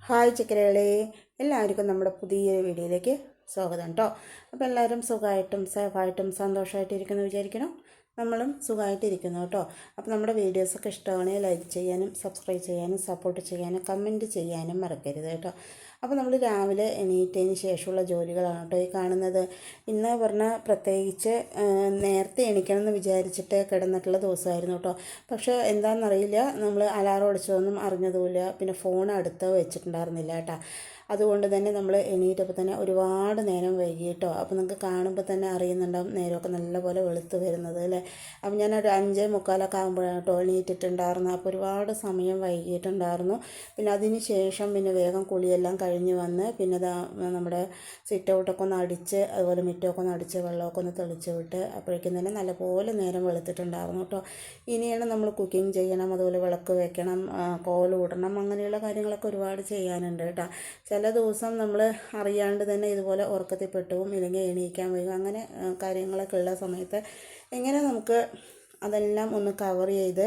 Hi ചിക്കരകളെ, എല്ലാവർക്കും നമ്മുടെ പുതിയൊരു വീഡിയോയിലേക്ക് സ്വാഗതം കേട്ടോ. അപ്പോൾ എല്ലാവരും സുഖമായിട്ടും സേഫായിട്ടും സന്തോഷമായിട്ടിരിക്കുന്നു വിചാരിക്കണം. നമ്മളും സുഖമായിട്ടിരിക്കുന്നു കേട്ടോ. അപ്പോൾ നമ്മുടെ വീഡിയോസൊക്കെ ഇഷ്ടമാണെങ്കിൽ ലൈക്ക് ചെയ്യാനും സബ്സ്ക്രൈബ് ചെയ്യാനും സപ്പോർട്ട് ചെയ്യാനും കമൻറ്റ് ചെയ്യാനും മറക്കരുത് കേട്ടോ. അപ്പോൾ നമ്മൾ രാവിലെ എണീറ്റതിന് ശേഷമുള്ള ജോലികളാണ് കേട്ടോ ഈ കാണുന്നത്. ഇന്ന് പറഞ്ഞാൽ പ്രത്യേകിച്ച് നേരത്തെ എണീക്കണം എന്ന് വിചാരിച്ചിട്ട് കിടന്നിട്ടുള്ള ദിവസമായിരുന്നു കേട്ടോ. പക്ഷേ എന്താണെന്നറിയില്ല, നമ്മൾ അലാറം അടിച്ചതൊന്നും അറിഞ്ഞതുമില്ല. പിന്നെ ഫോൺ അടുത്ത് വെച്ചിട്ടുണ്ടായിരുന്നില്ല കേട്ടോ. അതുകൊണ്ട് തന്നെ നമ്മൾ എണീറ്റപ്പോൾ തന്നെ ഒരുപാട് നേരം വൈകി കേട്ടോ. അപ്പോൾ നിങ്ങൾക്ക് കാണുമ്പോൾ തന്നെ അറിയുന്നുണ്ടാവും നേരമൊക്കെ നല്ലപോലെ വെളുത്ത് വരുന്നത് അല്ലേ. അപ്പോൾ ഞാനൊരു 5:45 ആകുമ്പോഴാണ് കേട്ടോ എണീറ്റിട്ടുണ്ടായിരുന്നു. അപ്പോൾ ഒരുപാട് സമയം വൈകിയിട്ടുണ്ടായിരുന്നു. പിന്നെ അതിന് ശേഷം പിന്നെ വേഗം കുളിയെല്ലാം കഴിഞ്ഞ് വന്ന് പിന്നെ നമ്മുടെ സിറ്റ് ഔട്ടൊക്കെ ഒന്ന് അടിച്ച് അതുപോലെ മുറ്റമൊക്കെ ഒന്ന് അടിച്ച് വെള്ളമൊക്കെ ഒന്ന് തെളിച്ച് വിട്ട് അപ്പോഴേക്കും തന്നെ നല്ലപോലെ നേരം വെളുത്തിട്ടുണ്ടായിരുന്നു കേട്ടോ. ഇനിയാണ് നമ്മൾ കുക്കിംഗ് ചെയ്യണം, അതുപോലെ വിളക്ക് വെക്കണം, കോലൂടണം, അങ്ങനെയുള്ള കാര്യങ്ങളൊക്കെ ഒരുപാട് ചെയ്യാനുണ്ട് കേട്ടോ. ചില ദിവസം നമ്മൾ അറിയാണ്ട് തന്നെ ഇതുപോലെ ഉറക്കത്തിൽ പെട്ടുപോകും, ഇല്ലെങ്കിൽ എണീക്കാൻ വരും. അങ്ങനെ കാര്യങ്ങളൊക്കെ ഉള്ള സമയത്ത് എങ്ങനെ നമുക്ക് അതെല്ലാം ഒന്ന് കവർ ചെയ്ത്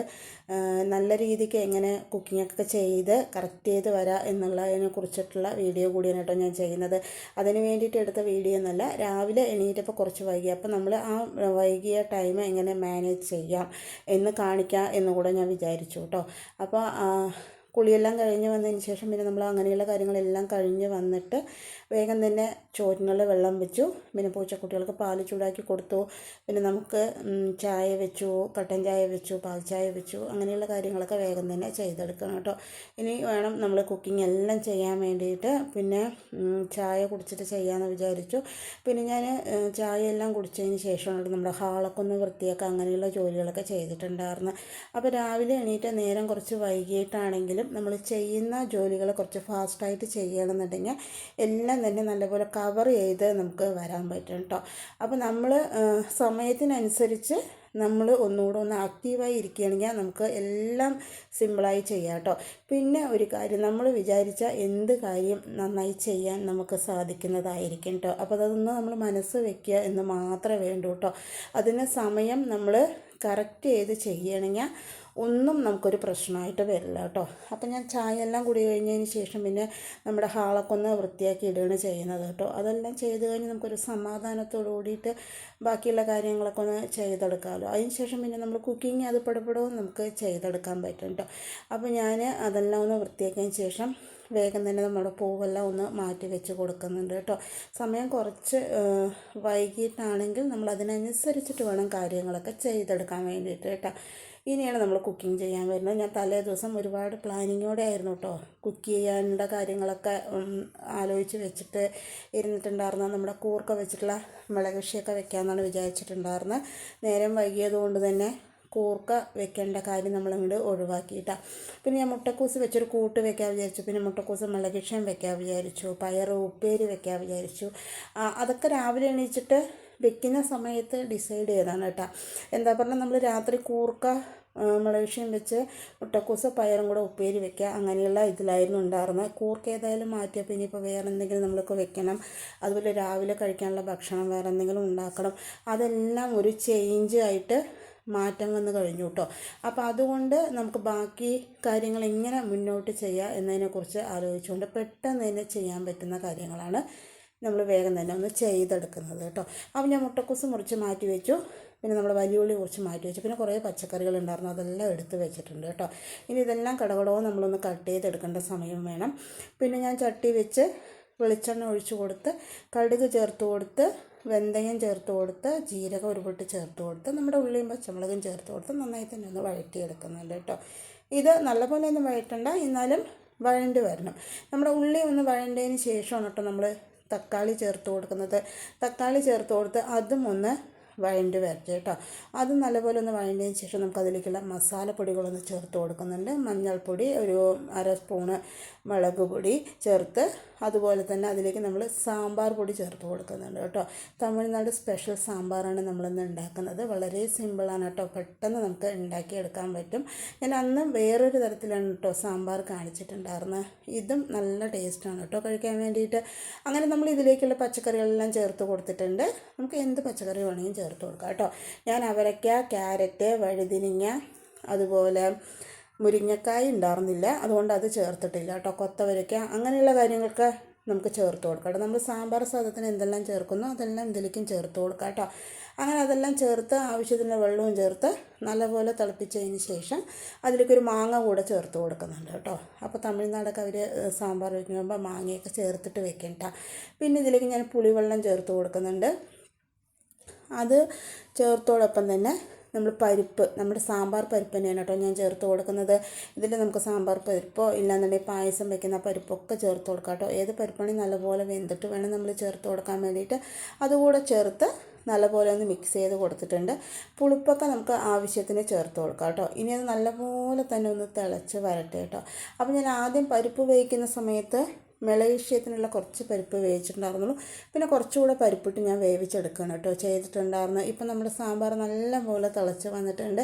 നല്ല രീതിക്ക് എങ്ങനെ കുക്കിങ്ങൊക്കെ ചെയ്ത് കറക്റ്റ് ചെയ്ത് വരാം എന്നുള്ളതിനെ കുറിച്ചിട്ടുള്ള വീഡിയോ കൂടിയാണ് കേട്ടോ ഞാൻ ചെയ്യുന്നത്. അതിന് വേണ്ടിയിട്ട് എടുത്ത വീഡിയോ എന്നല്ല, രാവിലെ എണീറ്റപ്പോൾ കുറച്ച് വൈകി. അപ്പോൾ നമ്മൾ ആ വൈകിയ ടൈം എങ്ങനെ മാനേജ് ചെയ്യാം എന്ന് കാണിക്കാം എന്നുകൂടെ ഞാൻ വിചാരിച്ചു കേട്ടോ. അപ്പോൾ കുളിയെല്ലാം കഴിഞ്ഞ് വന്നതിന് ശേഷം പിന്നെ നമ്മൾ അങ്ങനെയുള്ള കാര്യങ്ങളെല്ലാം കഴിഞ്ഞ് വന്നിട്ട് വേഗം തന്നെ ചോറിനുള്ള വെള്ളം വെച്ചു. പിന്നെ പൂച്ചക്കുട്ടികൾക്ക് പാൽ ചൂടാക്കി കൊടുത്തു. പിന്നെ നമുക്ക് ചായ വെച്ചു, കട്ടൻ ചായ വെച്ചു, പാൽ ചായ വെച്ചു, അങ്ങനെയുള്ള കാര്യങ്ങളൊക്കെ വേഗം തന്നെ ചെയ്തെടുക്കണം കേട്ടോ. ഇനി വേണം നമ്മൾ കുക്കിംഗ് എല്ലാം ചെയ്യാൻ വേണ്ടിയിട്ട്. പിന്നെ ചായ കുടിച്ചിട്ട് ചെയ്യാമെന്ന് വിചാരിച്ചു. പിന്നെ ഞാൻ ചായ എല്ലാം കുടിച്ചതിന് ശേഷമാണ് നമ്മുടെ ഹാളൊക്കെ ഒന്ന് വൃത്തിയാക്കുക, അങ്ങനെയുള്ള ജോലികളൊക്കെ ചെയ്തിട്ടുണ്ടായിരുന്നു. അപ്പോൾ രാവിലെ എണീറ്റ് നേരം കുറച്ച് വൈകിട്ടാണെങ്കിലും നമ്മൾ ചെയ്യുന്ന ജോലികൾ കുറച്ച് ഫാസ്റ്റായിട്ട് ചെയ്യണമെന്നുണ്ടെങ്കിൽ എല്ലാം തന്നെ നല്ലപോലെ കവർ ചെയ്ത് നമുക്ക് വരാൻ പറ്റും കേട്ടോ. അപ്പോൾ നമ്മൾ സമയത്തിനനുസരിച്ച് നമ്മൾ ഒന്നുകൂടെ ഒന്ന് ആക്റ്റീവായി ഇരിക്കുകയാണെങ്കിൽ നമുക്ക് എല്ലാം സിമ്പിളായി ചെയ്യാം കേട്ടോ. പിന്നെ ഒരു കാര്യം, നമ്മൾ വിചാരിച്ച എന്ത് കാര്യം നന്നായി ചെയ്യാൻ നമുക്ക് സാധിക്കുന്നതായിരിക്കും കേട്ടോ. അപ്പോൾ അതൊന്ന് നമ്മൾ മനസ്സ് വയ്ക്കുക എന്ന് മാത്രമേ വേണ്ടൂ കേട്ടോ. അതിന് സമയം നമ്മൾ കറക്റ്റ് ചെയ്ത് ചെയ്യണമെങ്കിൽ ഒന്നും നമുക്കൊരു പ്രശ്നമായിട്ട് വരില്ല കേട്ടോ. അപ്പം ഞാൻ ചായ എല്ലാം കുടി കഴിഞ്ഞതിന് ശേഷം പിന്നെ നമ്മുടെ ഹാളൊക്കെ ഒന്ന് വൃത്തിയാക്കി ഇടുകയാണ് ചെയ്യുന്നത് കേട്ടോ. അതെല്ലാം ചെയ്ത് കഴിഞ്ഞ് നമുക്കൊരു സമാധാനത്തോട് കൂടിയിട്ട് ബാക്കിയുള്ള കാര്യങ്ങളൊക്കെ ഒന്ന് ചെയ്തെടുക്കാമല്ലോ. അതിന് ശേഷം പിന്നെ നമ്മൾ കുക്കിംഗ് അത് പടപടവും നമുക്ക് ചെയ്തെടുക്കാൻ പറ്റും കേട്ടോ. അപ്പോൾ ഞാൻ അതെല്ലാം ഒന്ന് വൃത്തിയാക്കിയതിന് ശേഷം വേഗം തന്നെ നമ്മുടെ പൂവെല്ലാം ഒന്ന് മാറ്റി വെച്ച് കൊടുക്കുന്നുണ്ട് കേട്ടോ. സമയം കുറച്ച് വൈകിട്ടാണെങ്കിൽ നമ്മൾ അതിനനുസരിച്ചിട്ട് വേണം കാര്യങ്ങളൊക്കെ ചെയ്തെടുക്കാൻ വേണ്ടിയിട്ട് കേട്ടോ. ഇനിയാണ് നമ്മൾ കുക്കിംഗ് ചെയ്യാൻ വരുന്നത്. ഞാൻ തലേ ദിവസം ഒരുപാട് പ്ലാനിങ്ങോടെ ആയിരുന്നു കേട്ടോ കുക്ക് ചെയ്യാനുള്ള കാര്യങ്ങളൊക്കെ ആലോചിച്ച് വെച്ചിട്ട് ഇരുന്നിട്ടുണ്ടായിരുന്നു. നമ്മുടെ കൂർക്ക വെച്ചിട്ടുള്ള മുളകൃഷിയൊക്കെ വെക്കാമെന്നാണ് വിചാരിച്ചിട്ടുണ്ടായിരുന്നത്. നേരം വൈകിയതുകൊണ്ട് തന്നെ കൂർക്ക വെക്കേണ്ട കാര്യം നമ്മളിങ്ങോട്ട് ഒഴിവാക്കിയിട്ടാണ്. പിന്നെ ഞാൻ മുട്ടക്കൂസ് വെച്ചൊരു കൂട്ട് വെക്കാൻ വിചാരിച്ചു. പിന്നെ മുട്ടക്കൂസ് മുളകൃഷിയും വെക്കാൻ വിചാരിച്ചു. പയർ ഉപ്പേരി വെക്കാൻ വിചാരിച്ചു. അതൊക്കെ രാവിലെ എണീച്ചിട്ട് വെക്കുന്ന സമയത്ത് ഡിസൈഡ് ചെയ്താണ് കേട്ടോ. എന്താ പറഞ്ഞാൽ നമ്മൾ രാത്രി കൂർക്ക മുളകൃഷിയും വെച്ച് മുട്ടക്കൂസ് പയറും കൂടെ ഉപ്പേരി വെക്കുക, അങ്ങനെയുള്ള ഇതിലായിരുന്നു ഉണ്ടായിരുന്നത്. കൂർക്ക ഏതായാലും മാറ്റിയപ്പോൾ ഇനിയിപ്പോൾ വേറെ എന്തെങ്കിലും നമ്മൾക്ക് വെക്കണം, അതുപോലെ രാവിലെ കഴിക്കാനുള്ള ഭക്ഷണം വേറെ എന്തെങ്കിലും ഉണ്ടാക്കണം. അതെല്ലാം ഒരു ചേഞ്ച് ആയിട്ട് മാറ്റം വന്ന് കഴിഞ്ഞു കേട്ടോ. അപ്പോൾ അതുകൊണ്ട് നമുക്ക് ബാക്കി കാര്യങ്ങൾ എങ്ങനെ മുന്നോട്ട് ചെയ്യുക എന്നതിനെക്കുറിച്ച് ആലോചിച്ചുകൊണ്ട് പെട്ടെന്ന് തന്നെ ചെയ്യാൻ പറ്റുന്ന കാര്യങ്ങളാണ് നമ്മൾ വേഗം തന്നെ ഒന്ന് ചെയ്തെടുക്കുന്നത് കേട്ടോ. അപ്പോൾ ഞാൻ മുട്ടക്കൂസ് മുറിച്ച് മാറ്റി വെച്ചു. പിന്നെ നമ്മൾ വലിയ ഉള്ളി കുറച്ച് മാറ്റി വെച്ചു. പിന്നെ കുറേ പച്ചക്കറികൾ ഉണ്ടായിരുന്നു, അതെല്ലാം എടുത്ത് വെച്ചിട്ടുണ്ട് കേട്ടോ. ഇനി ഇതെല്ലാം കടകടവും നമ്മളൊന്ന് കട്ട് ചെയ്തെടുക്കേണ്ട സമയം വേണം. പിന്നെ ഞാൻ ചട്ടി വെച്ച് വെളിച്ചെണ്ണ ഒഴിച്ച് കൊടുത്ത് കടുക് ചേർത്ത് കൊടുത്ത് വെന്തയം ചേർത്ത് കൊടുത്ത് ജീരകം ഒരു പൊട്ട് ചേർത്ത് കൊടുത്ത് നമ്മുടെ ഉള്ളിയും പച്ചമുളകും ചേർത്ത് കൊടുത്ത് നന്നായി തന്നെ ഒന്ന് വഴറ്റിയെടുക്കുന്നുണ്ട് കേട്ടോ. ഇത് നല്ലപോലെ ഒന്നും വഴറ്റണ്ട, എന്നാലും വഴണ്ട് വരണം. നമ്മുടെ ഉള്ളി ഒന്ന് വഴണ്ടതിന് ശേഷമാണ് കേട്ടോ നമ്മൾ തക്കാളി ചേർത്ത് കൊടുക്കുന്നത്. തക്കാളി ചേർത്ത് കൊടുത്ത് അതും ഒന്ന് വഴണ്ട് വരട്ടെ കേട്ടോ. അത് നല്ലപോലെ ഒന്ന് വഴണ്ടതിന് ശേഷം നമുക്കതിലേക്കുള്ള മസാലപ്പൊടികളൊന്ന് ചേർത്ത് കൊടുക്കുന്നുണ്ട്. മഞ്ഞൾപ്പൊടി ഒരു 1/2 സ്പൂണ്, മുളക് പൊടി ചേർത്ത് അതുപോലെ തന്നെ അതിലേക്ക് നമ്മൾ സാമ്പാർ പൊടി ചേർത്ത് കൊടുക്കുന്നുണ്ട് കേട്ടോ. തമിഴ്നാട് സ്പെഷ്യൽ സാമ്പാറാണ് നമ്മളിന്ന് ഉണ്ടാക്കുന്നത്. വളരെ സിമ്പിളാണ് കേട്ടോ, പെട്ടെന്ന് നമുക്ക് ഉണ്ടാക്കിയെടുക്കാൻ പറ്റും. ഞാൻ അന്ന് വേറൊരു തരത്തിലാണ് കേട്ടോ സാമ്പാർ കാണിച്ചിട്ടുണ്ടായിരുന്നത്. ഇതും നല്ല ടേസ്റ്റാണ് കേട്ടോ കഴിക്കാൻ വേണ്ടിയിട്ട്. അങ്ങനെ നമ്മൾ ഇതിലേക്കുള്ള പച്ചക്കറികളെല്ലാം ചേർത്ത് കൊടുത്തിട്ടുണ്ട്. നമുക്ക് എന്ത് പച്ചക്കറി വേണമെങ്കിലും ചേർത്ത് കൊടുക്കാം കേട്ടോ. ഞാൻ അവരയ്ക്ക, ക്യാരറ്റ്, വഴുതിനിങ്ങ, അതുപോലെ മുരിങ്ങക്കായ ഉണ്ടായിരുന്നില്ല, അതുകൊണ്ട് അത് ചേർത്തിട്ടില്ല കേട്ടോ. കൊത്തവരയ്ക്ക അങ്ങനെയുള്ള കാര്യങ്ങൾക്ക് നമുക്ക് ചേർത്ത് കൊടുക്കാം കേട്ടോ. നമ്മൾ സാമ്പാർ സാധനത്തിന് എന്തെല്ലാം ചേർക്കുന്നോ അതെല്ലാം ഇതിലേക്കും ചേർത്ത് കൊടുക്കാം കേട്ടോ. അങ്ങനെ അതെല്ലാം ചേർത്ത് ആവശ്യത്തിന് വെള്ളവും ചേർത്ത് നല്ലപോലെ തിളപ്പിച്ചതിന് ശേഷം അതിലേക്കൊരു മാങ്ങ കൂടെ ചേർത്ത് കൊടുക്കുന്നുണ്ട് കേട്ടോ. അപ്പോൾ തമിഴ്നാടൊക്കെ അവർ സാമ്പാർ വയ്ക്കുമ്പോൾ മാങ്ങയൊക്കെ ചേർത്തിട്ട് വെക്കണ്ട. പിന്നെ ഇതിലേക്ക് ഞാൻ പുളിവെള്ളം ചേർത്ത് കൊടുക്കുന്നുണ്ട്. അത് ചേർത്തോടൊപ്പം തന്നെ നമ്മൾ പരിപ്പ്, നമ്മുടെ സാമ്പാർ പരിപ്പ് തന്നെയാണ് കേട്ടോ ഞാൻ ചേർത്ത് കൊടുക്കുന്നത്. ഇതിൽ നമുക്ക് സാമ്പാർ പരിപ്പോ ഇല്ലാന്നുണ്ടെങ്കിൽ പായസം വെക്കുന്ന പരിപ്പൊക്കെ ചേർത്ത് കൊടുക്കാം കേട്ടോ. ഏത് പരിപ്പാണെങ്കിൽ നല്ലപോലെ വെന്തിട്ട് വേണം നമ്മൾ ചേർത്ത് കൊടുക്കാൻ വേണ്ടിയിട്ട്. അതുകൂടെ ചേർത്ത് നല്ലപോലെ ഒന്ന് മിക്സ് ചെയ്ത് കൊടുത്തിട്ടുണ്ട്. പുളിപ്പൊക്കെ നമുക്ക് ആവശ്യത്തിന് ചേർത്ത് കൊടുക്കാം കേട്ടോ. ഇനി അത് നല്ലപോലെ തന്നെ ഒന്ന് തിളച്ച് വരട്ടെ കേട്ടോ. അപ്പോൾ ഞാൻ ആദ്യം പരിപ്പ് വേവിക്കുന്ന സമയത്ത് മിളക് കുറച്ച് പരിപ്പ് വേവിച്ചിട്ടുണ്ടായിരുന്നുള്ളൂ. പിന്നെ കുറച്ചുകൂടെ പരിപ്പിട്ട് ഞാൻ വേവിച്ചെടുക്കണം കേട്ടോ ചെയ്തിട്ടുണ്ടായിരുന്നു. ഇപ്പം നമ്മുടെ സാമ്പാർ നല്ലപോലെ തിളച്ച് വന്നിട്ടുണ്ട്.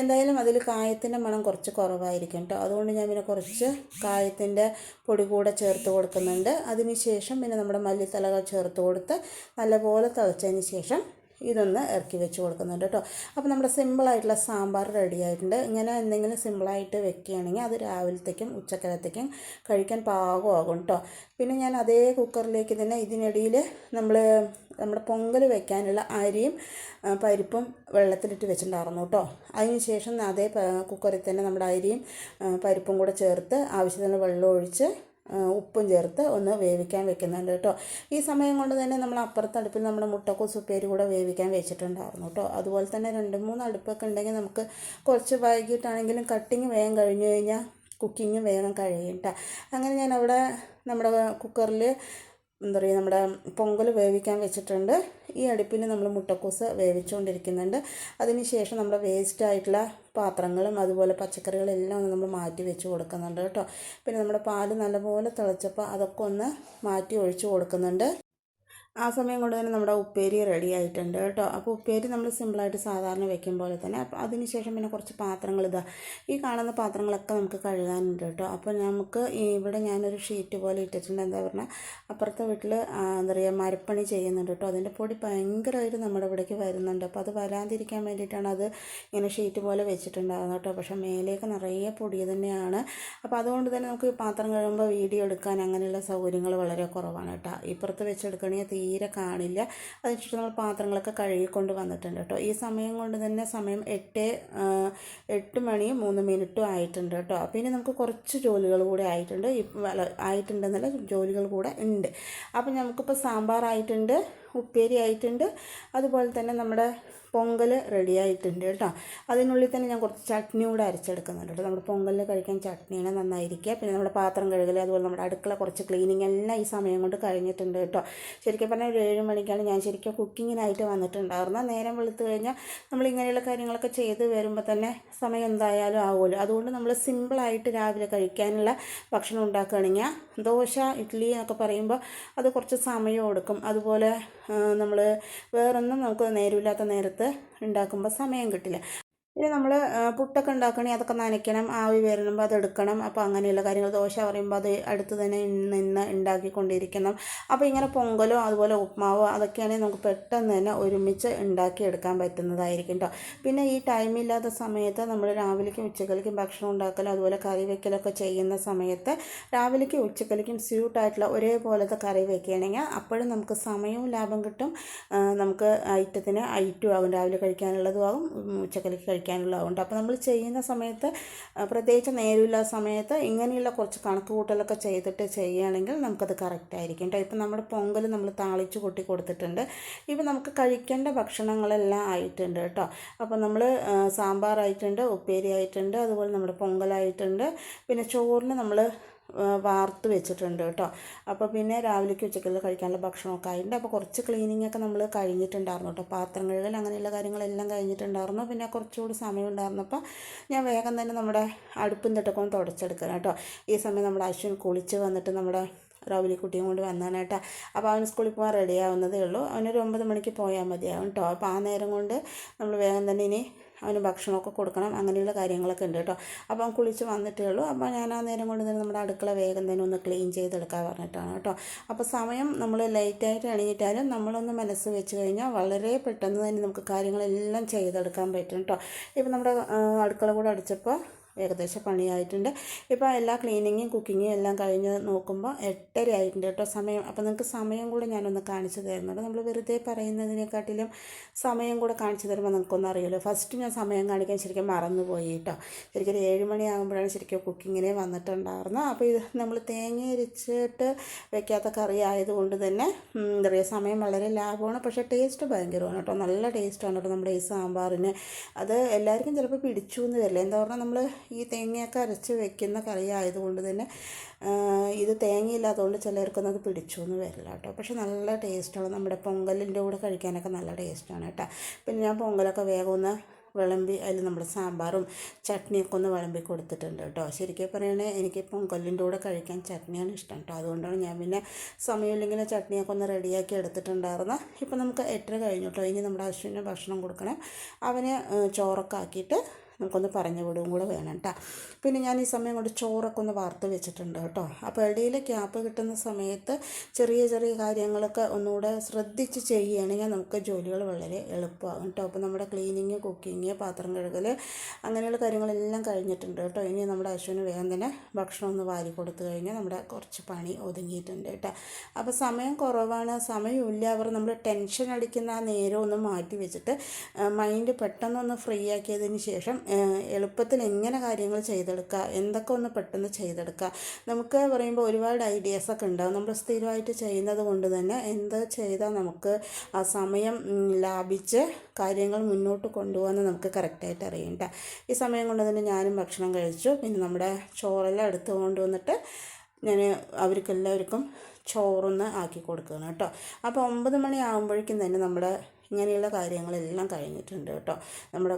എന്തായാലും അതിൽ കായത്തിൻ്റെ മണം കുറച്ച് കുറവായിരിക്കും കേട്ടോ. അതുകൊണ്ട് ഞാൻ പിന്നെ കുറച്ച് കായത്തിൻ്റെ പൊടി കൂടെ ചേർത്ത് കൊടുക്കുന്നുണ്ട്. അതിന് ശേഷം പിന്നെ നമ്മുടെ മല്ലിത്തലകൾ ചേർത്ത് കൊടുത്ത് നല്ലപോലെ തിളച്ചതിന് ശേഷം ഇതൊന്ന് ഇറക്കി വെച്ച് കൊടുക്കുന്നുണ്ട് കേട്ടോ. അപ്പോൾ നമ്മുടെ സിമ്പിളായിട്ടുള്ള സാമ്പാർ റെഡി ആയിട്ടുണ്ട്. ഇങ്ങനെ എന്തെങ്കിലും സിമ്പിളായിട്ട് വെക്കുകയാണെങ്കിൽ അത് രാവിലത്തേക്കും ഉച്ചക്കലത്തേക്കും കഴിക്കാൻ പാകമാകും കേട്ടോ. പിന്നെ ഞാൻ അതേ കുക്കറിലേക്ക് തന്നെ ഇതിനിടയിൽ നമ്മുടെ പൊങ്കൽ വെക്കാനുള്ള അരിയും പരിപ്പും വെള്ളത്തിലിട്ട് വെച്ചിട്ടുണ്ടായിരുന്നു കേട്ടോ. അതിന് ശേഷം അതേ കുക്കറിൽ തന്നെ നമ്മുടെ അരിയും പരിപ്പും കൂടെ ചേർത്ത് ആവശ്യത്തിന് വെള്ളം ഒഴിച്ച് ഉപ്പും ചേർത്ത് ഒന്ന് വേവിക്കാൻ വെക്കുന്നുണ്ട് കേട്ടോ. ഈ സമയം കൊണ്ട് തന്നെ നമ്മൾ അപ്പുറത്തെ അടുപ്പിൽ നമ്മുടെ മുട്ടക്കോസ് ഉപ്പേരി കൂടെ വേവിക്കാൻ വെച്ചിട്ടുണ്ടായിരുന്നു കേട്ടോ. അതുപോലെ തന്നെ 2-3 അടുപ്പൊക്കെ ഉണ്ടെങ്കിൽ നമുക്ക് കുറച്ച് വൈകിട്ടാണെങ്കിലും കട്ടിങ് വേഗം കഴിഞ്ഞ് കഴിഞ്ഞാൽ കുക്കിങ് വേഗം കഴിയും കേട്ടോ. അങ്ങനെ ഞാൻ അവിടെ നമ്മുടെ കുക്കറിൽ നമ്മുടെ പൊങ്കൽ വേവിക്കാൻ വെച്ചിട്ടുണ്ട്. ഈ അടുപ്പിൽ നമ്മൾ മുട്ടക്കോസ് വേവിച്ചുകൊണ്ടിരിക്കുന്നുണ്ട്. അതിന് ശേഷം നമ്മുടെ വേസ്റ്റ് ആയിട്ടുള്ള പാത്രങ്ങളും അതുപോലെ പച്ചക്കറികളെല്ലാം ഒന്ന് നമ്മൾ മാറ്റി വെച്ച് കൊടുക്കുന്നുണ്ട് കേട്ടോ. പിന്നെ നമ്മുടെ പാല് നല്ലപോലെ തിളച്ചപ്പോൾ അതൊക്കെ ഒന്ന് മാറ്റി ഒഴിച്ച് കൊടുക്കുന്നുണ്ട്. ആ സമയം കൊണ്ട് തന്നെ നമ്മുടെ ഉപ്പേരി റെഡി ആയിട്ടുണ്ട് കേട്ടോ. അപ്പോൾ ഉപ്പേരി നമ്മൾ സിമ്പിളായിട്ട് സാധാരണ വെക്കും പോലെ തന്നെ. അപ്പോൾ അതിന് ശേഷം പിന്നെ കുറച്ച് പാത്രങ്ങൾ ഈ കാണുന്ന പാത്രങ്ങളൊക്കെ നമുക്ക് കഴുകാനുണ്ട് കേട്ടോ. അപ്പോൾ നമുക്ക് ഇവിടെ ഞാനൊരു ഷീറ്റ് പോലെ ഇട്ടിട്ടുണ്ട്. എന്താ പറഞ്ഞാൽ അപ്പുറത്തെ വീട്ടിൽ മരപ്പണി ചെയ്യുന്നുണ്ട് കേട്ടോ. അതിൻ്റെ പൊടി ഭയങ്കരമായിട്ട് നമ്മുടെ ഇവിടേക്ക് വരുന്നുണ്ട്. അപ്പോൾ അത് വരാതിരിക്കാൻ വേണ്ടിയിട്ടാണ് അത് ഇങ്ങനെ ഷീറ്റ് പോലെ വെച്ചിട്ടുണ്ടാകുന്നത് കേട്ടോ. പക്ഷേ മേലേക്ക് നിറയെ പൊടി തന്നെയാണ്. അപ്പോൾ അതുകൊണ്ട് തന്നെ നമുക്ക് പാത്രം കഴുകുമ്പോൾ വീഡിയോ എടുക്കാൻ അങ്ങനെയുള്ള സൗകര്യങ്ങൾ വളരെ കുറവാണ് കേട്ടോ. ഇപ്പുറത്ത് വെച്ചെടുക്കണമെങ്കിൽ തീരെ കാണില്ല. അതിനുശേഷം നമ്മൾ പാത്രങ്ങളൊക്കെ കഴുകിക്കൊണ്ട് വന്നിട്ടുണ്ട് കേട്ടോ. ഈ സമയം കൊണ്ട് തന്നെ സമയം 8 മണിയും 3 മിനിറ്റും ആയിട്ടുണ്ട് കേട്ടോ. പിന്നെ നമുക്ക് കുറച്ച് ജോലികൾ കൂടെ ആയിട്ടുണ്ടെന്നല്ല ജോലികൾ കൂടെ ഉണ്ട്. അപ്പോൾ നമുക്കിപ്പോൾ സാമ്പാർ ആയിട്ടുണ്ട്, ഉപ്പേരി ആയിട്ടുണ്ട്, അതുപോലെ തന്നെ നമ്മുടെ പൊങ്കൽ റെഡി ആയിട്ടുണ്ട് കേട്ടോ. അതിനുള്ളിൽ തന്നെ ഞാൻ കുറച്ച് ചട്നി കൂടെ അരച്ചെടുക്കുന്നുണ്ട് കേട്ടോ. നമ്മുടെ പൊങ്കലിൽ കഴിക്കാൻ ചട്നിയാണ് നന്നായിരിക്കുക. പിന്നെ നമ്മുടെ പാത്രം കഴുകൽ, അതുപോലെ നമ്മുടെ അടുക്കള കുറച്ച് ക്ലീനിങ് എല്ലാം ഈ സമയം കൊണ്ട് കഴിഞ്ഞിട്ടുണ്ട് കേട്ടോ. ശരിക്കും പറഞ്ഞാൽ ഒരു 7 മണിക്കാണ് ഞാൻ ശരിക്കും കുക്കിങ്ങിനായിട്ട് വന്നിട്ടുണ്ടായിരുന്നത്. നേരം വെളുത്ത് കഴിഞ്ഞാൽ നമ്മളിങ്ങനെയുള്ള കാര്യങ്ങളൊക്കെ ചെയ്ത് വരുമ്പോൾ തന്നെ സമയം എന്തായാലും ആവുമല്ലോ. അതുകൊണ്ട് നമ്മൾ സിമ്പിളായിട്ട് രാവിലെ കഴിക്കാനുള്ള ഭക്ഷണം ഉണ്ടാക്കുകയാണെങ്കിൽ ദോശ, ഇഡ്ഡലി എന്നൊക്കെ പറയുമ്പോൾ അത് കുറച്ച് സമയം എടുക്കും. അതുപോലെ നമ്മൾ വേറൊന്നും നമുക്ക് നേരമില്ലാത്ത നേരത്ത് ഉണ്ടാക്കുമ്പോൾ സമയം കിട്ടില്ല. പിന്നെ നമ്മൾ പുട്ടൊക്കെ ഉണ്ടാക്കണമെങ്കിൽ അതൊക്കെ നനയ്ക്കണം, ആവി വരുമ്പോൾ അതെടുക്കണം. അപ്പോൾ അങ്ങനെയുള്ള കാര്യങ്ങൾ. ദോശ പറയുമ്പോൾ അത് അടുത്ത് തന്നെ നിന്ന് ഉണ്ടാക്കിക്കൊണ്ടിരിക്കണം. അപ്പോൾ ഇങ്ങനെ പൊങ്കലോ അതുപോലെ ഉപ്മാവോ അതൊക്കെയാണെങ്കിൽ നമുക്ക് പെട്ടെന്ന് തന്നെ ഒരുമിച്ച് ഉണ്ടാക്കിയെടുക്കാൻ പറ്റുന്നതായിരിക്കും കേട്ടോ. പിന്നെ ഈ ടൈമില്ലാത്ത സമയത്ത് നമ്മൾ രാവിലേക്കും ഉച്ചക്കലേക്കും ഭക്ഷണം ഉണ്ടാക്കലും അതുപോലെ കറി വയ്ക്കലൊക്കെ ചെയ്യുന്ന സമയത്ത് രാവിലേക്കും ഉച്ചക്കലേക്കും സ്യൂട്ടായിട്ടുള്ള ഒരേപോലത്തെ കറി വയ്ക്കുകയാണെങ്കിൽ അപ്പോഴും നമുക്ക് സമയവും ലാഭം കിട്ടും. നമുക്ക് ഐറ്റത്തിന് ഐറ്റും ആകും, രാവിലെ കഴിക്കാനുള്ളതും ആകും, ഉച്ചക്കലേക്ക് കഴിക്കാനുള്ളതുകൊണ്ട്. അപ്പോൾ നമ്മൾ ചെയ്യുന്ന സമയത്ത് പ്രത്യേകിച്ച് നേരമില്ലാത്ത സമയത്ത് ഇങ്ങനെയുള്ള കുറച്ച് കണക്ക് കൂട്ടലൊക്കെ ചെയ്തിട്ട് ചെയ്യുകയാണെങ്കിൽ നമുക്കത് കറക്റ്റായിരിക്കും കേട്ടോ. ഇപ്പം നമ്മുടെ പൊങ്കൽ നമ്മൾ താളിച്ച് കൊട്ടി കൊടുത്തിട്ടുണ്ട്. ഇപ്പം നമുക്ക് കഴിക്കേണ്ട ഭക്ഷണങ്ങളെല്ലാം ആയിട്ടുണ്ട് കേട്ടോ. അപ്പോൾ നമ്മൾ സാമ്പാറായിട്ടുണ്ട്, ഉപ്പേരി ആയിട്ടുണ്ട്, അതുപോലെ നമ്മുടെ പൊങ്കലായിട്ടുണ്ട്. പിന്നെ ചോറിന് നമ്മൾ വാർത്ത് വെച്ചിട്ടുണ്ട് കേട്ടോ. അപ്പോൾ പിന്നെ രാവിലേക്ക് ഉച്ചയ്ക്കുള്ള കഴിക്കാനുള്ള ഭക്ഷണമൊക്കെ ആയിട്ടുണ്ട്. അപ്പോൾ കുറച്ച് ക്ലീനിങ്ങൊക്കെ നമ്മൾ കഴിഞ്ഞിട്ടുണ്ടായിരുന്നു കേട്ടോ. പാത്രം കഴുകൽ അങ്ങനെയുള്ള കാര്യങ്ങളെല്ലാം കഴിഞ്ഞിട്ടുണ്ടായിരുന്നു. പിന്നെ കുറച്ചുകൂടി സമയം ഉണ്ടായിരുന്നപ്പോൾ ഞാൻ വേഗം തന്നെ നമ്മുടെ അടുപ്പും തൊട്ടൊക്കെ ഒന്ന് തുടച്ചെടുക്കണം കേട്ടോ. ഈ സമയം നമ്മുടെ അശ്വിൻ കുളിച്ച് വന്നിട്ട് നമ്മുടെ റൗലിക്കുട്ടിയും കൊണ്ട് വന്നാണ് കേട്ടോ. അപ്പോൾ അവൻ സ്കൂളിൽ പോകാൻ റെഡി ആവുന്നതേ ഉള്ളൂ. അവനൊരു 9 മണിക്ക് പോയാൽ മതിയാവും കേട്ടോ. അപ്പോൾ ആ നേരം കൊണ്ട് നമ്മൾ വേഗം തന്നെ ഇനി അവന് ഭക്ഷണമൊക്കെ കൊടുക്കണം, അങ്ങനെയുള്ള കാര്യങ്ങളൊക്കെ ഉണ്ട് കേട്ടോ. അപ്പോൾ അവൻ കുളിച്ച് വന്നിട്ടേ ഉള്ളൂ. അപ്പോൾ ഞാൻ ആ നേരം കൊണ്ട് തന്നെ നമ്മുടെ അടുക്കള വേഗം തന്നെ ഒന്ന് ക്ലീൻ ചെയ്തെടുക്കാൻ പറഞ്ഞിട്ടാണ് കേട്ടോ. അപ്പോൾ സമയം നമ്മൾ ലേറ്റായിട്ട് എണീറ്റാലും നമ്മളൊന്ന് മനസ്സ് വെച്ച് കഴിഞ്ഞാൽ വളരെ പെട്ടെന്ന് തന്നെ നമുക്ക് കാര്യങ്ങളെല്ലാം ചെയ്തെടുക്കാൻ പറ്റും കേട്ടോ. ഇപ്പോൾ നമ്മുടെ അടുക്കള കൂടെ അടിച്ചപ്പോൾ ഏകദേശം പണിയായിട്ടുണ്ട്. ഇപ്പോൾ എല്ലാ ക്ലീനിങ്ങും കുക്കിങ്ങും എല്ലാം കഴിഞ്ഞ് നോക്കുമ്പോൾ 8:30 ആയിട്ടുണ്ട് കേട്ടോ സമയം. അപ്പോൾ നിങ്ങൾക്ക് സമയം കൂടെ ഞാനൊന്ന് കാണിച്ചു തരുന്നുണ്ട്. നമ്മൾ വെറുതെ പറയുന്നതിനെക്കാട്ടിലും സമയം കൂടെ കാണിച്ചു തരുമ്പോൾ നിങ്ങൾക്കൊന്നും അറിയില്ല. ഫസ്റ്റ് ഞാൻ സമയം കാണിക്കാൻ ശരിക്കും മറന്നുപോയി കേട്ടോ. ശരിക്കും ഒരു 7 മണിയാകുമ്പോഴാണ് ശരിക്കും കുക്കിങ്ങിനെ വന്നിട്ടുണ്ടായിരുന്നത്. അപ്പോൾ ഇത് നമ്മൾ തേങ്ങ അരച്ചിട്ട് വെക്കാത്ത കറി ആയതുകൊണ്ട് തന്നെ എന്താ പറയുക, സമയം വളരെ ലാഭമാണ്. പക്ഷേ ടേസ്റ്റ് ഭയങ്കരമാണ് കേട്ടോ. നല്ല ടേസ്റ്റാണ് കേട്ടോ നമ്മുടെ ഈ സാമ്പാറിന്. അത് എല്ലാവർക്കും ചിലപ്പോൾ പിടിച്ചു എന്ന് വരില്ല. എന്താ പറഞ്ഞാൽ നമ്മൾ ഈ തേങ്ങയൊക്കെ അരച്ച് വെക്കുന്ന കറി ആയതുകൊണ്ട് തന്നെ ഇത് തേങ്ങയില്ലാത്തതുകൊണ്ട് ചിലർക്കൊന്നും അത് പിടിച്ചു എന്ന് വരില്ല കേട്ടോ. പക്ഷെ നല്ല ടേസ്റ്റാണ്. നമ്മുടെ പൊങ്കലിൻ്റെ കൂടെ കഴിക്കാനൊക്കെ നല്ല ടേസ്റ്റാണ് കേട്ടോ. പിന്നെ ഞാൻ പൊങ്കലൊക്കെ വേഗം ഒന്ന് വിളമ്പി അതിൽ നമ്മുടെ സാമ്പാറും ചട്നിയൊക്കെ ഒന്ന് വിളമ്പി കൊടുത്തിട്ടുണ്ട് കേട്ടോ. ശരിക്കും പറയണേ എനിക്ക് പൊങ്കലിൻ്റെ കൂടെ കഴിക്കാൻ ചട്നിയാണ് ഇഷ്ടം കേട്ടോ. അതുകൊണ്ടാണ് ഞാൻ പിന്നെ സമയമില്ലെങ്കിൽ ചട്നിയൊക്കെ ഒന്ന് റെഡിയാക്കി എടുത്തിട്ടുണ്ടായിരുന്നു. ഇപ്പം നമുക്ക് 8:30 കഴിഞ്ഞു കേട്ടോ. ഇനി നമ്മുടെ അശ്വിന് ഭക്ഷണം കൊടുക്കണം. അവന് ചോറൊക്കെ ആക്കിയിട്ട് നമുക്കൊന്ന് പറഞ്ഞു വിടുകയും കൂടെ വേണം കേട്ടോ. പിന്നെ ഞാൻ ഈ സമയം കൊണ്ട് ചോറൊക്കെ ഒന്ന് വാർത്ത് വെച്ചിട്ടുണ്ട് കേട്ടോ. അപ്പോൾ ഇടയിൽ ക്യാപ്പ് കിട്ടുന്ന സമയത്ത് ചെറിയ ചെറിയ കാര്യങ്ങളൊക്കെ ഒന്നുകൂടെ ശ്രദ്ധിച്ച് ചെയ്യുകയാണെങ്കിൽ നമുക്ക് ജോലികൾ വളരെ എളുപ്പമാകും കേട്ടോ. അപ്പോൾ നമ്മുടെ ക്ലീനിങ്, കുക്കിങ്, പാത്രം കഴുകൽ അങ്ങനെയുള്ള കാര്യങ്ങളെല്ലാം കഴിഞ്ഞിട്ടുണ്ട് കേട്ടോ. ഇനി നമ്മുടെ അശ്വിന് വേഗം തന്നെ ഭക്ഷണം ഒന്ന് വാരി കൊടുത്തു കഴിഞ്ഞാൽ നമ്മുടെ കുറച്ച് പണി ഒതുങ്ങിയിട്ടുണ്ട് കേട്ടോ. അപ്പോൾ സമയം കുറവാണ്, സമയമില്ല. അവർ നമ്മൾ ടെൻഷൻ അടിക്കുന്ന ആ നേരം ഒന്ന് മാറ്റി വെച്ചിട്ട് മൈൻഡ് പെട്ടെന്നൊന്ന് ഫ്രീ ആക്കിയതിന് ശേഷം എളുപ്പത്തിൽ എങ്ങനെ കാര്യങ്ങൾ ചെയ്തെടുക്കുക, എന്തൊക്കെ ഒന്ന് പെട്ടെന്ന് ചെയ്തെടുക്കുക. നമുക്ക് പറയുമ്പോൾ ഒരുപാട് ഐഡിയാസൊക്കെ ഉണ്ടാകും. നമ്മൾ സ്ഥിരമായിട്ട് ചെയ്യുന്നത് കൊണ്ട് തന്നെ എന്ത് ചെയ്താൽ നമുക്ക് ആ സമയം ലാഭിച്ച് കാര്യങ്ങൾ മുന്നോട്ട് കൊണ്ടുപോകാമെന്ന് നമുക്ക് കറക്റ്റായിട്ട് അറിയണ്ട. ഈ സമയം കൊണ്ട് തന്നെ ഞാനും ഭക്ഷണം കഴിച്ചു. പിന്നെ നമ്മുടെ ചോറെല്ലാം എടുത്ത് കൊണ്ടുവന്നിട്ട് ഞാൻ അവർക്കെല്ലാവർക്കും ചോറൊന്ന് ആക്കി കൊടുക്കുകയാണ് കേട്ടോ. അപ്പോൾ 9 മണി ആകുമ്പോഴേക്കും തന്നെ നമ്മുടെ ഇങ്ങനെയുള്ള കാര്യങ്ങളെല്ലാം കഴിഞ്ഞിട്ടുണ്ട് കേട്ടോ. നമ്മുടെ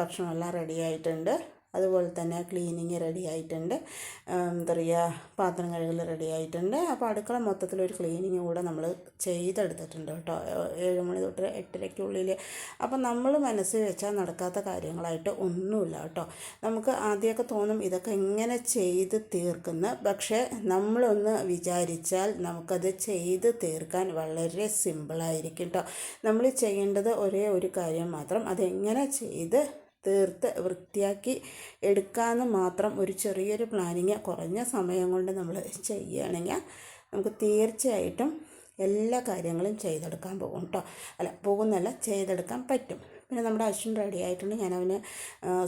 ഭക്ഷണമെല്ലാം റെഡി ആയിട്ടുണ്ട്. അതുപോലെ തന്നെ ക്ലീനിങ് റെഡി ആയിട്ടുണ്ട്. എന്താ പറയുക, പാത്രം കഴുകൽ റെഡി ആയിട്ടുണ്ട്. അപ്പോൾ അടുക്കള മൊത്തത്തിലൊരു ക്ലീനിങ് കൂടെ നമ്മൾ ചെയ്തെടുത്തിട്ടുണ്ട് കേട്ടോ. 7 മണി തൊട്ട് 8:30-ക്കുള്ളിൽ. അപ്പോൾ നമ്മൾ മനസ്സിൽ വെച്ചാൽ നടക്കാത്ത കാര്യങ്ങളായിട്ട് ഒന്നുമില്ല കേട്ടോ. നമുക്ക് ആദ്യമൊക്കെ തോന്നും ഇതൊക്കെ എങ്ങനെ ചെയ്ത് തീർക്കുന്നു. പക്ഷേ നമ്മളൊന്ന് വിചാരിച്ചാൽ നമുക്കത് ചെയ്ത് തീർക്കാൻ വളരെ സിമ്പിളായിരിക്കും കേട്ടോ. നമ്മൾ ചെയ്യേണ്ടത് ഒരേ ഒരു കാര്യം മാത്രം, അതെങ്ങനെ ചെയ്ത് തീർത്ത് വൃത്തിയാക്കി എടുക്കാമെന്ന് മാത്രം ഒരു ചെറിയൊരു പ്ലാനിങ് കുറഞ്ഞ സമയം കൊണ്ട് നമ്മൾ ചെയ്യുകയാണെങ്കിൽ നമുക്ക് തീർച്ചയായിട്ടും എല്ലാ കാര്യങ്ങളും ചെയ്തെടുക്കാൻ പോകും കേട്ടോ. ചെയ്തെടുക്കാൻ പറ്റും. പിന്നെ നമ്മുടെ അശ്വിൻ റെഡി ആയിട്ടുണ്ട്. ഞാൻ അവന്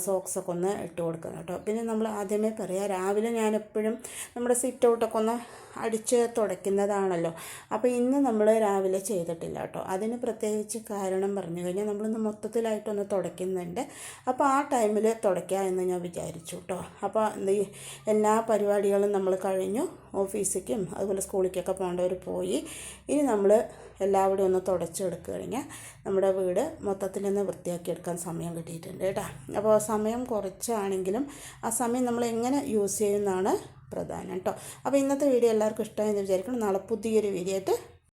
സോക്സൊക്കെ ഒന്ന് ഇട്ട് കൊടുക്കണം കേട്ടോ. പിന്നെ നമ്മൾ ആദ്യമേ പറയാം, രാവിലെ ഞാനെപ്പോഴും നമ്മുടെ സിറ്റ് ഔട്ടൊക്കെ ഒന്ന് അടിച്ച് തുടയ്ക്കുന്നതാണല്ലോ. അപ്പോൾ ഇന്ന് നമ്മൾ രാവിലെ ചെയ്തിട്ടില്ല കേട്ടോ. അതിന് പ്രത്യേകിച്ച് കാരണം പറഞ്ഞു കഴിഞ്ഞാൽ നമ്മളിന്ന് മൊത്തത്തിലായിട്ടൊന്ന് തുടയ്ക്കുന്നുണ്ട്. അപ്പോൾ ആ ടൈമിൽ തുടയ്ക്കാം എന്ന് ഞാൻ വിചാരിച്ചു കേട്ടോ. അപ്പോൾ എല്ലാ പരിപാടികളും നമ്മൾ കഴിഞ്ഞു. ഓഫീസിലേക്കും അതുപോലെ സ്കൂളിലേക്കൊക്കെ പോകേണ്ടവർ പോയി. ഇനി നമ്മൾ എല്ലാവരും ഒന്ന് തുടച്ചെടുക്കുകയാണെങ്കിൽ നമ്മുടെ വീട് മൊത്തത്തിലൊന്ന് വൃത്തിയാക്കിയെടുക്കാൻ സമയം കിട്ടിയിട്ടുണ്ട് കേട്ടോ. അപ്പോൾ സമയം കുറച്ചാണെങ്കിലും ആ സമയം നമ്മൾ എങ്ങനെ യൂസ് ചെയ്യുന്നതാണ് പ്രധാനം കേട്ടോ. അപ്പോൾ ഇന്നത്തെ വീഡിയോ എല്ലാവർക്കും ഇഷ്ടമായെന്ന് വിചാരിക്കണം. നാളെ പുതിയൊരു വീഡിയോ ആയിട്ട്